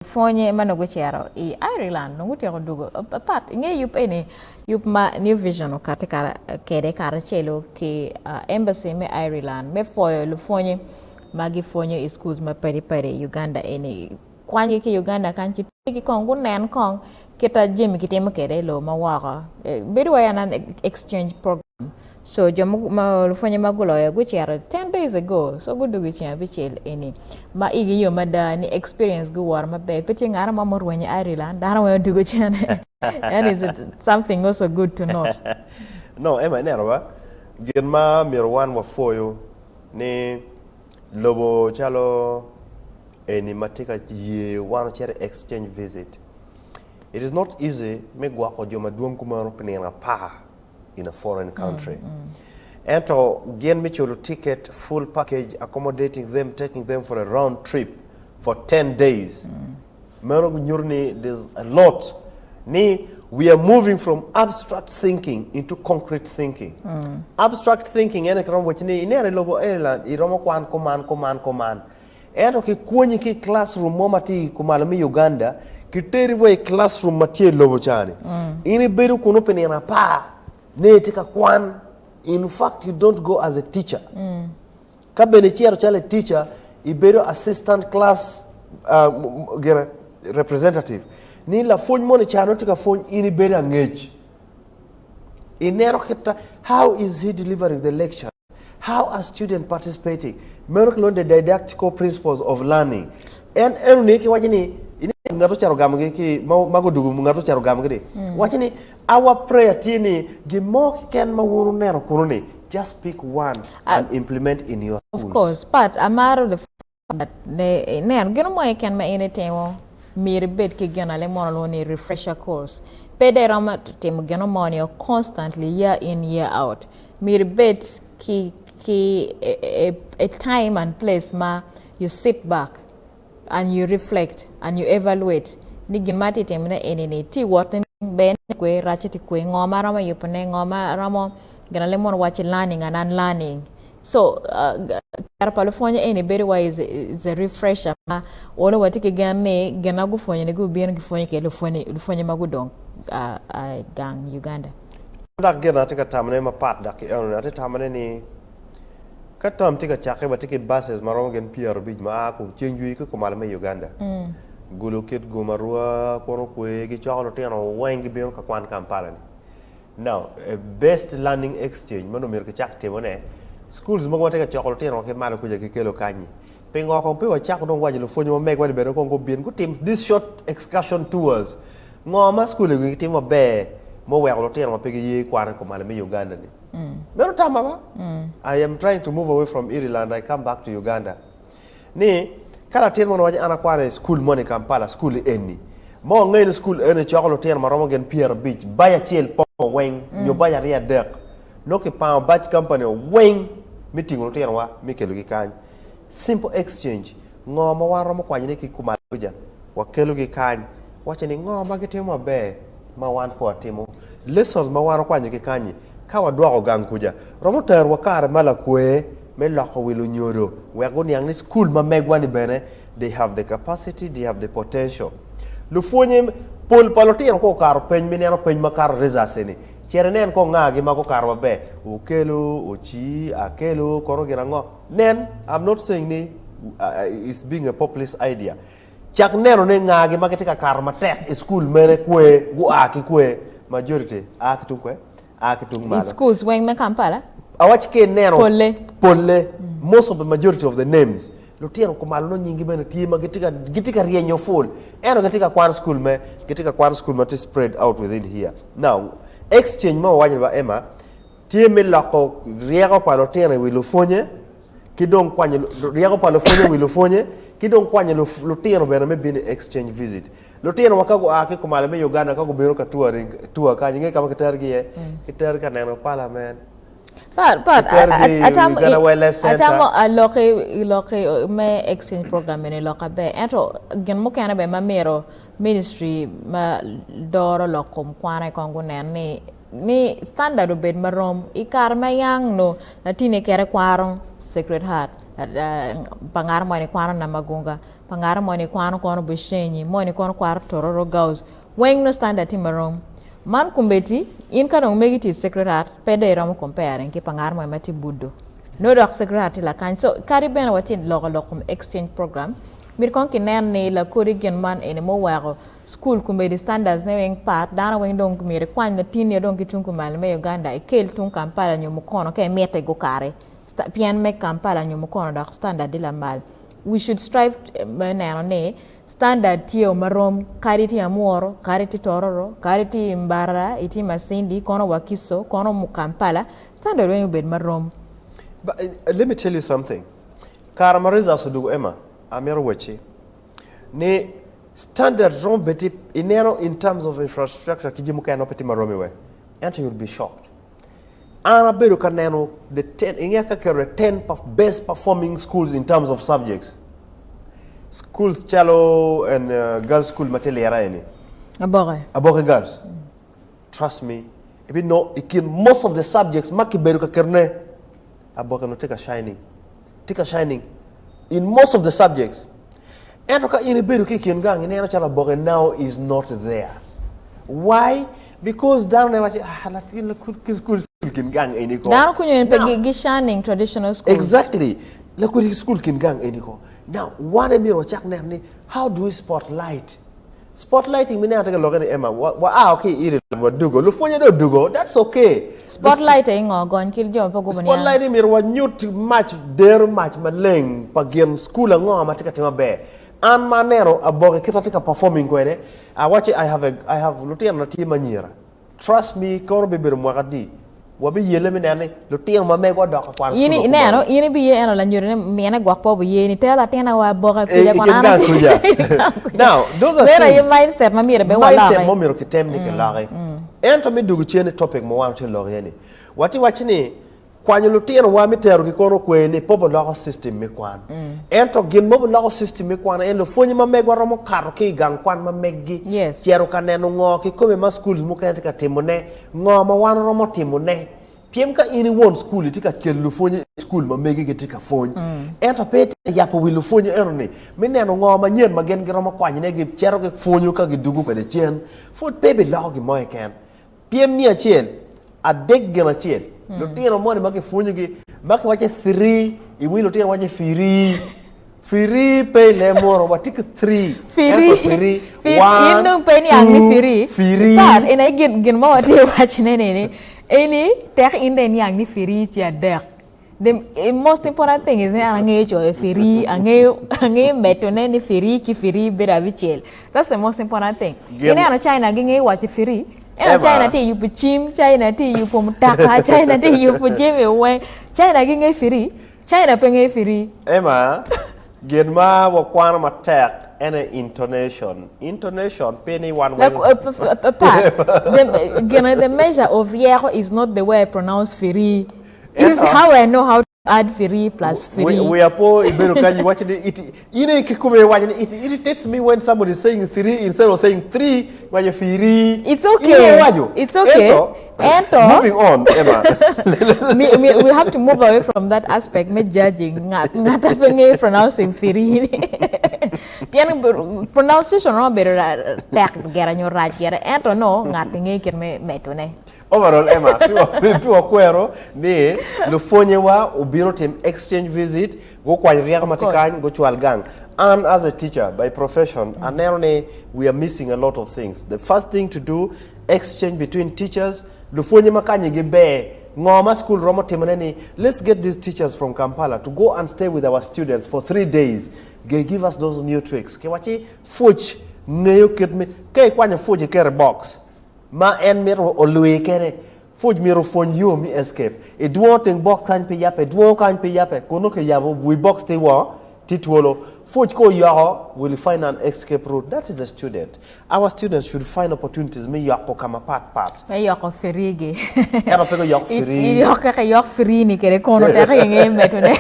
Fonye mana guchero I Ireland no gutero dugo apart nge yup ene yup ma new vision o kate kara kere kara chelo ki embassy me Ireland me foyo lu fonye magi fonye schools ma pere Uganda ene kwanyi ki Uganda kan ki kongu nen kong kita jemi kitema kere lo ma waka bedu an exchange program so jomu ma lu fonye magulo ya guchero 10 days ago so gudu guchero bichel ene ma igi yo mada ni experience gu war ma be peti ngara ma Lupwonye Ireland dara wa dugo chane and is it something also good to note no ema nerwa gen ma mirwan wa foyo ni lobo chalo eni matika ye wano chere exchange visit. It is not easy me gwa ko joma duong kumaro penena pa in a foreign country. And to gen me cholo ticket full package accommodating them, taking them for a round trip for 10 days. Mero nyurni there's a lot. Ni we are moving from abstract thinking into concrete thinking. Abstract thinking ene kram wachini inere lobo Ireland iromo kwan command. Eno ki kwenye ki classroom momati kumalami Uganda kiteri we classroom matie lobo chani. Ini beru kuno penena pa ne tika kwan. In fact, you don't go as a teacher. Kabene chiaro chale teacher, ibero assistant class representative. Ni la phone money chano tika phone ini bero ngej. Inero kita, how is he delivering the lecture? How are students participating? Merok learn the didactical principles of learning. And neki wajini ini ngato charo gamge ki mago dugu ngato charo gamge wachini our prayer tini gimo ken mawunu nero kununi just pick one and implement in your schools. Of course, but amaro the that ne gino mo ken ma ene temo mir bet ki gana le mono ni refresher course pede rama temo gino mo ni constantly year in year out mir bet ki a time and place ma you sit back and you reflect and you evaluate ni gimati temna enene ti woten ben kwe rachiti kwe ngoma rama yupane ngoma ramo gana lemon watch learning and unlearning so Lupwonye ene very wise is a refresher ma wala watike ganne gana gufonye ne gubien gufonye ke Lupwonye magudong gang Uganda dak gena tika tamane ma pat dak ate tamane ni katam tika chake batike buses marom gen piyo bij ma ko chenjui ko malame Uganda guluket gomarua kono kwe gi chawlo teno wengi ben ka kwan Kampala ni now best learning exchange mano mer ka chak temone schools mo wate ka chawlo teno ke malo kuje ke kelo kanyi pengo ko pe wa chak don waji Lupwonye mo meg wadi be ko bien ku tim this short excursion tours ngoma school gi tim mo be mo we ko teno pe gi kwan ko malame Uganda ni Mero tama I am trying to move away from Ireland. I come back to Uganda. Ni kala tien mono waje ana kwane school money Kampala school eni. Mo ngene school eni chokolo tien maromo gen Pierre Beach. Baya chiel po weng nyo baya ria dek. No ke pa batch company weng meeting lo tien wa mikelu gi kany. Simple exchange. Ngoma waro mo kwanye ki kumaluja. Wakelu gi kany. Wache ni ngoma gitimo be ma wan ko timo. Lessons ma waro kwanye ki kanyi. Kawa dwa gang kuja romo ter wakare mala kwe me lako wilu nyoro we are going young school ma megwani bene they have the capacity they have the potential Lupwonye pol palotin ko kar pen minero pen makar resaseni cherenen ko ngagi mako kar be ukelo uchi akelo kono girango nen I'm not saying ni it's being a populist idea chak nero ne ngagi maketika kar matek school mere kwe gu aki kwe majority aki tunkwe schools when me Kampala awachike nero polle most of the majority of the names lutieno kumalo no nyingi bene tima gitika rienyo full eno gitika kwan school ma to spread out within here now exchange ma wajin ba ema time lako riego pa lutieno wi Lupwonye kidong kwanye riego pa Lupwonye wi Lupwonye kidong kwanye lutieno bene me bini exchange visit Lutieno wakago ake kumala me Uganda kago biro ka tour ka nyinge kama kitargi kitar ka neno parliament but atamo loke me exchange program ne loka be ento gen mo kana be mamero ministry ma doro lokom kwana kongo ni standard obed marom ikar mayang no latine kere kwaro Sacred Heart pangar mo ni kwano na magunga pangara mo ni kwano kono bushenyi mo ni kono kwar tororo gaus weng no standard timarom man kumbeti in kanong megiti secretary pede ramo comparing ki pangar mo mati buddo no doc secretary la kan so kariben watin lokum exchange program mir kon ki nen ni la korigen man ene mo waro school kumbedi standards ne weng pat dana weng dong mir kwan na tin ye dong ki tun kumal me Uganda e kel tun kampala nyomo kono ke mete go kare pian me kampala nyomo kono doc standard de la mal we should strive ne standard tio marom kariti amoro kariti tororo kariti mbara iti masindi kono wakiso kono mukampala standard when you bed marom. But let me tell you something. Karamariza sudu ema amero wechi ne standard rom beti inero in terms of infrastructure kijimu kano peti maromi we and you'll be shocked. Ana bedo kaneno the 10 ingeka kere 10 best performing schools in terms of subjects. Schools chalo and girls school mateli yara eni abore girls trust me if you know most of the subjects maki beru ka kerne abore no take a shining in most of the subjects and ka ini beru ki kin gang ene chala abore now is not there. Why? Because down never school kin gang eni ko down kunyo pegi shining traditional school exactly la ko school kin gang eni ko. Now, one emiro chak ne how do we spotlighting? Mine ataka logani Emma. Okay, iri wa dugo. Lupwonye do dugo. That's okay. Spotlighting gon kil jo pa gubanya. Spotlighting miro wa nyut match maleng pagien school ngo amatika tema be. An manero aboke kita performing kwede. I have lutia na team manyira. Trust me, kono bibiro mwakadi. Wabi yele mi nane lutien ma me go dok kwa yini neno yini bi eno la nyure mena gwakpo bu yini tela tena wa boga kuja kwa nana now those are things your mindset ma mire be wala mindset mo miro kitem ni ke lare ento mi dugu chene topic mo wan te lore wati wachini kwanyo lutien wa mi teru ki kono kweni pobo logo system mi kwan ento gin mo logo system mi kwan en lo fonyi ma me gwaro mo karo ki gang kwan ma meggi chero kaneno ngo ki kome ma schools mo kente ka timone ngo ma wan romo timone piem ka ini won school tika kelu fonyi school ma megi ke tika fonyi ento pete ya po wilu fonyi eno ni mineno ngo ma nyen ma gen giro ma kwany ne gi chero ke fonyu ka gi dugu pe de chen foot baby log mo e ken piem mi achiel adek gena achiel lutino mo ni maki fonyu gi maki wache 3 iwi lutino wache firi pe le moro watika 3 firi indung pe ni angni firi but ina gen mo wati wache ne any tech in the young ni firi tia der. The most important thing is ange cho firi ange metone ni firi ki firi bera bichel. That's the most important thing. Ina China ginge watch firi. Ina China ti you puchim, China ti you pumtaka, China ti you pujeme we. China ginge firi. China penge firi. Emma Genma wa kwana matek and intonation penny one way. The measure of riero is not the way I pronounce firi. It's how I know how to add firi plus firi. We are poor Ibero Kanyi watching it. It irritates me when somebody is saying 3 instead of saying 3 when you firi. It's okay. It's okay. Moving on, Emma. We have to move away from that aspect. Me judging, not pronouncing firi. Piano pronunciation no better tak geranyo raj gera. Ento no ngatinge kirme metone. Overall, Emma, piwo kwero ni Lupwonye wa ubiro team exchange visit go kwa riega matikany go chwal gang. And as a teacher by profession, and we are missing a lot of things. The first thing to do, exchange between teachers. Lupwonye makanyi gibe ngoma school romo temaneni. Let's get these teachers from Kampala to go and stay with our students for 3 days. Give us those new tricks. Ke wachi fuch neyo kitme ke kwanya fuji kere box. Ma en miro olwe kere fuj miro fon yo mi escape e duo ting box kan pe yape duo kan pe yape kono ke yabo we box te wa titwolo fuj ko yo will find an escape route. That is the student. Our students should find opportunities me yako kama part me yako ferige era pego yok firi yoko ka yok firi ni kere kono ta nge metone